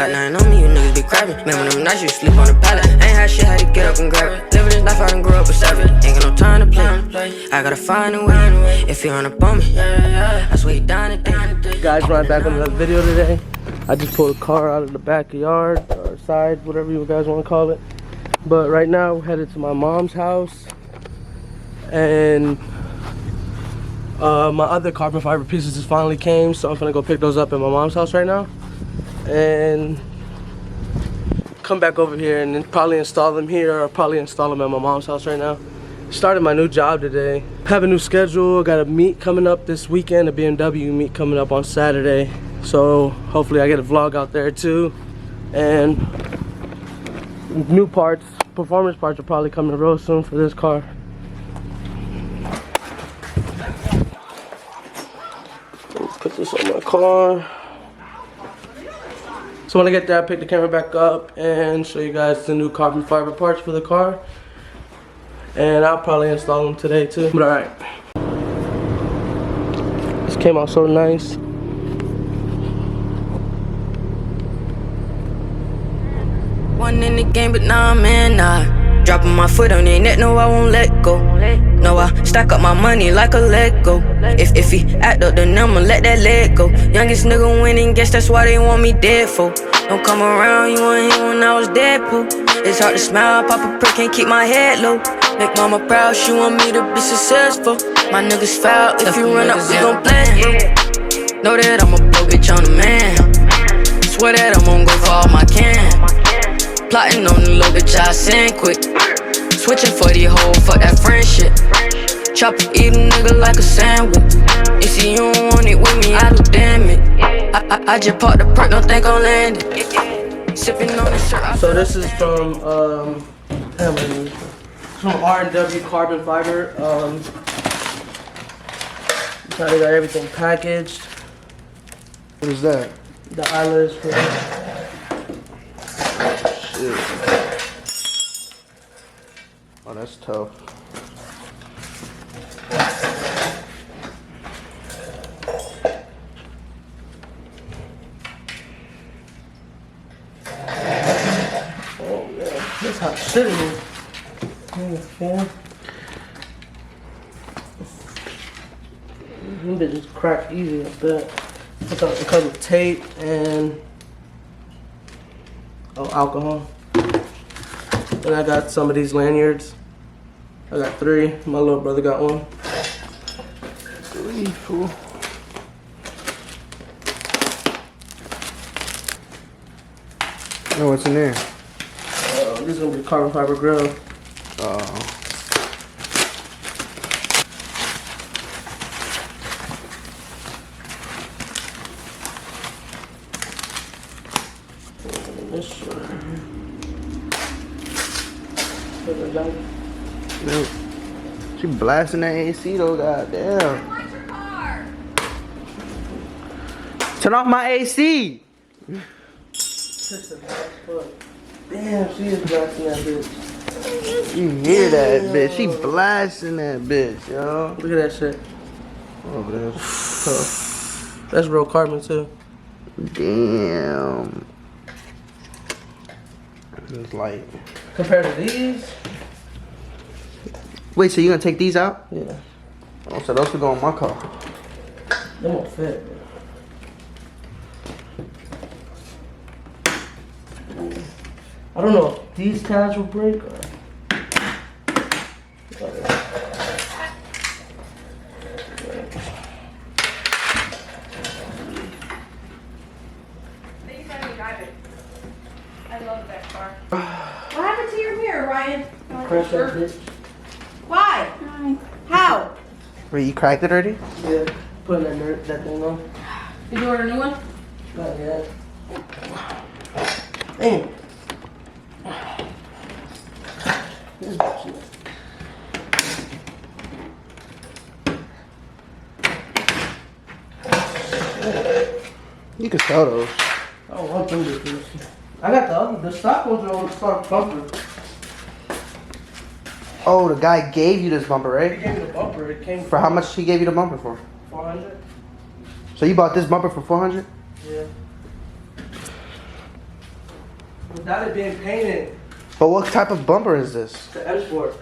Got nothing on me, you niggas be crabbing. Man, when I'm nice, you sleep on the pallet. Ain't had shit, had to get up and grab it. Living this life, I done grew up a savage. Ain't got no time to play. I gotta find a way. If you run up on me, I swear you down today. Guys, right back on another video today. I just pulled a car out of the backyard or side, whatever you guys want to call it. But right now, we're headed to my mom's house. And my other carbon fiber pieces just finally came, so I'm gonna go pick those up at my mom's house right now and come back over here and then probably install them here or probably install them at my mom's house right now. Started my new job today. Have a new schedule. Got a meet coming up this weekend, a BMW meet coming up on Saturday, so hopefully I get a vlog out there too. And new parts, performance parts are probably coming real soon for this car. Put this on my car. So when I get there, I pick the camera back up and show you guys the new carbon fiber parts for the car. And I'll probably install them today too. But alright. This came out so nice. One in the game, but now I'm in. Dropping my foot on their neck, no, I won't let go. No, I stack up my money like a Lego. If he act up, then I'ma let that leg go. Youngest nigga winning, guess that's why they want me dead for. Don't come around, you weren't here when I was Deadpool. It's hard to smile, pop a prick, can't keep my head low. Make mama proud, she want me to be successful. My niggas foul, if you run up, we gon' blend, bro. Know that I'm a broke bitch on the man. Swear that I'm gon' go for all my can. Plotting on the low bitch, I send quick. Switching for the hoe, fuck that friendship. Chop it, eat a nigga like a sandwich. You see you don't want it with me, I do damn it. I just popped the perk, don't think I'm landing. Sipping on the shirt. So this is from R&W Carbon Fiber. So they got everything packaged. What is that? The eyelets for Shit. Oh, that's tough. Oh man, that's hot shit in here. Fan. Them bitches crack easy, I bet. It comes with tape and alcohol. And I got some of these lanyards. I got 3. My little brother got 1. 3, fool. Oh, what's in there? This is gonna be a carbon fiber grill. This shit right here. Nope. She blasting that AC though, goddamn. Turn off my AC. Damn, she is blasting that bitch. You hear that bitch? She blasting that bitch, yo. Look at that shit. Oh, that's tough. That's real carbon too. Damn. It's light. Compared to these? Wait, so you gonna take these out? Yeah. Oh, so those will go in my car. They won't fit. I don't know if these tabs will break or... I love that car. What happened to your mirror, Ryan? Crash that bitch. Why? How? Wait, you cracked it already? Yeah, putting that thing on. Did you order a new one? Not yet. Damn. This bitch. You can sell those. I don't want them bitches. I got the stock ones are on the stock bumper. Oh, the guy gave you this bumper, He right? gave me the bumper. It came For how much he gave you the bumper for? 400. So you bought this bumper for 400? Yeah. Without it being painted. But what type of bumper is this? The M Sport.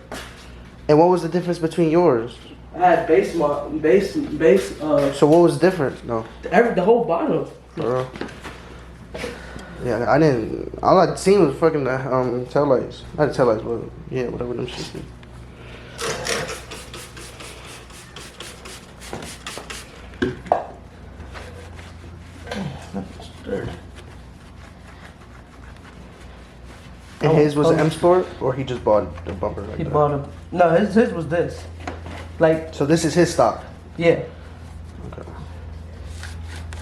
And what was the difference between yours? I had base. So what was different? No. The whole bottom. For real? Yeah, I didn't. All I seen was fucking the tail lights. Not the tail lights, but yeah, whatever them shit is. And his was an M Sport, or he just bought the bumper like He that? bought him. No, his was this. Like, So this is his stock. yeah. Okay.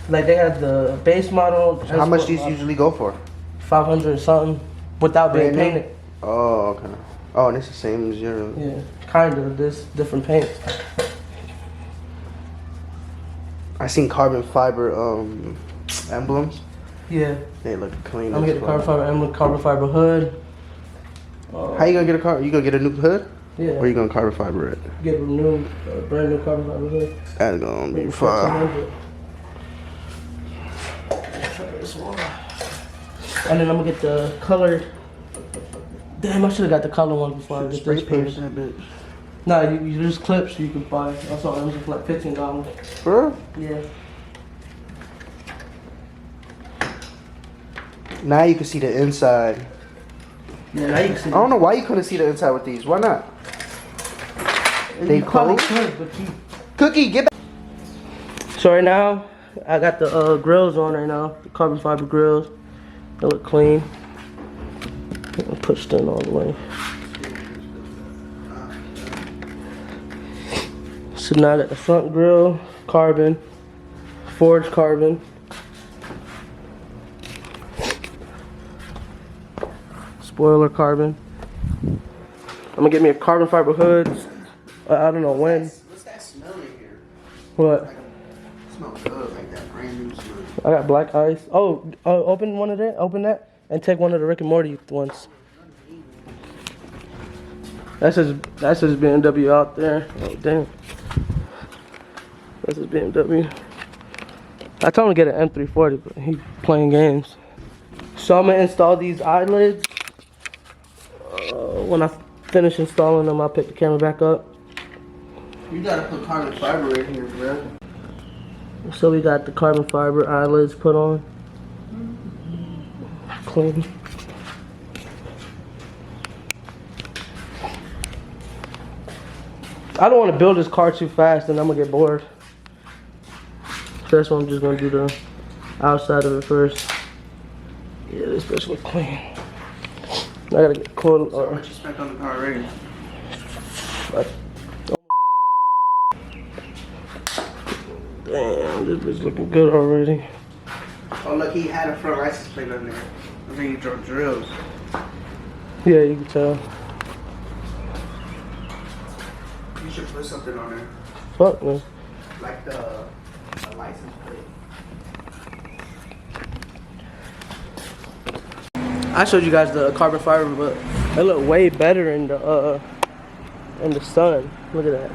Like they had the base model. So how much do these usually go for? 500 or something without being Brand new? painted. Oh, okay. Oh, and it's the same as your. Yeah, kind of. This different paint. I seen carbon fiber emblems. Yeah. They look clean. I'm gonna as get the fuck. carbon fiber emblem, carbon fiber hood. How you gonna get a car? You gonna get a new hood? Yeah. Or you gonna carbon fiber it? Get a new, brand new carbon fiber hood. That's gonna be fire. 1400. And then I'm gonna get the colored. Damn, I should have got the color one before I get Spray this paint paint. that bitch. Nah, you just clips you can buy. I saw them for like $15. For real? Yeah. Now you can see the inside. Yeah, now you can see. I don't know why you couldn't see the inside with these. Why not? They You probably closed? could, but you. Cookie, get back. So right now, I got the grills on right now, the carbon fiber grills. They look clean. I'm pushed in all the way. So now I got the front grill, carbon, forged carbon. Spoiler carbon. I'm gonna get me a carbon fiber hood. I don't know when. What's that smell in here? What? It smells good, like that brand new smell. I got black ice. Oh, open one of that. Open that and take one of the Rick and Morty ones. That's his BMW out there. Oh damn. That's his BMW. I told him to get an M340, but he's playing games. So I'm gonna install these eyelids. When I finish installing them, I'll pick the camera back up. You gotta put carbon fiber in here, bro. So we got the carbon fiber eyelids put on. Clean. I don't want to build this car too fast and I'm gonna get bored. So that's why I'm just gonna do the outside of it first. Yeah, this bitch look clean. I gotta get cool. So what you spent on the car already? Damn, this bitch looking good already. Oh look, he had a front license plate on there. I think he drove drills. Yeah, you can tell. You should put something on there. Fuck man. Like the license plate. I showed you guys the carbon fiber, but they look way better in the sun. Look at that.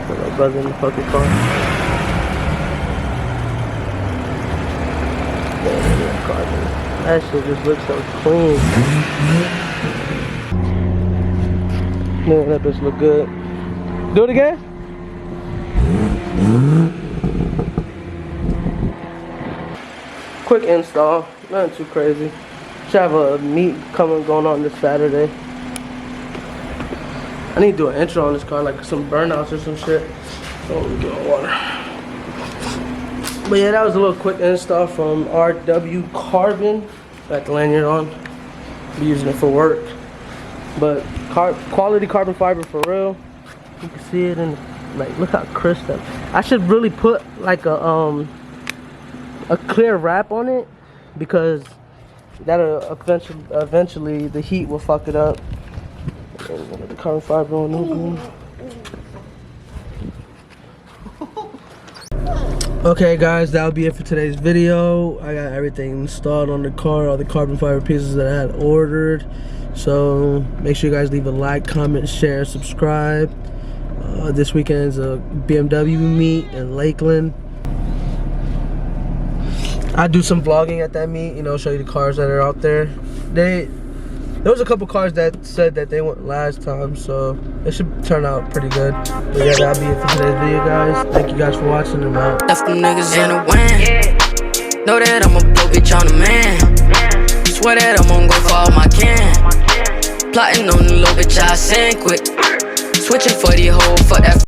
Put my brother in the fucking car. That shit just looks so clean. Man, that bitch look good. Do it again. Quick install, nothing too crazy. Should have a meet going on this Saturday. I need to do an intro on this car, like some burnouts or some shit. Oh, we get water. But yeah, that was a little quick install from RW Carbon. Got the lanyard on. Be using it for work. But quality carbon fiber for real. You can see it in, like, look how crisp that. I should really put like a clear wrap on it, because that'll eventually the heat will fuck it up. The carbon fiber on this. Okay guys, that'll be it for today's video. I got everything installed on the car, all the carbon fiber pieces that I had ordered. So make sure you guys leave a like, comment, share, subscribe. This weekend's a BMW meet in Lakeland. I do some vlogging at that meet, you know, show you the cars that are out there. There was a couple cars that said that they went last time, so it should turn out pretty good. But yeah, that'll be it for today's video, guys. Thank you guys for watching. I'm out. Left them niggas in the wind. Know that I'ma blow, bitch, on the man. Swear that I'm gonna go for all my can. Plotting on the low, bitch, I send quick. Switching for the hoe, fuck that.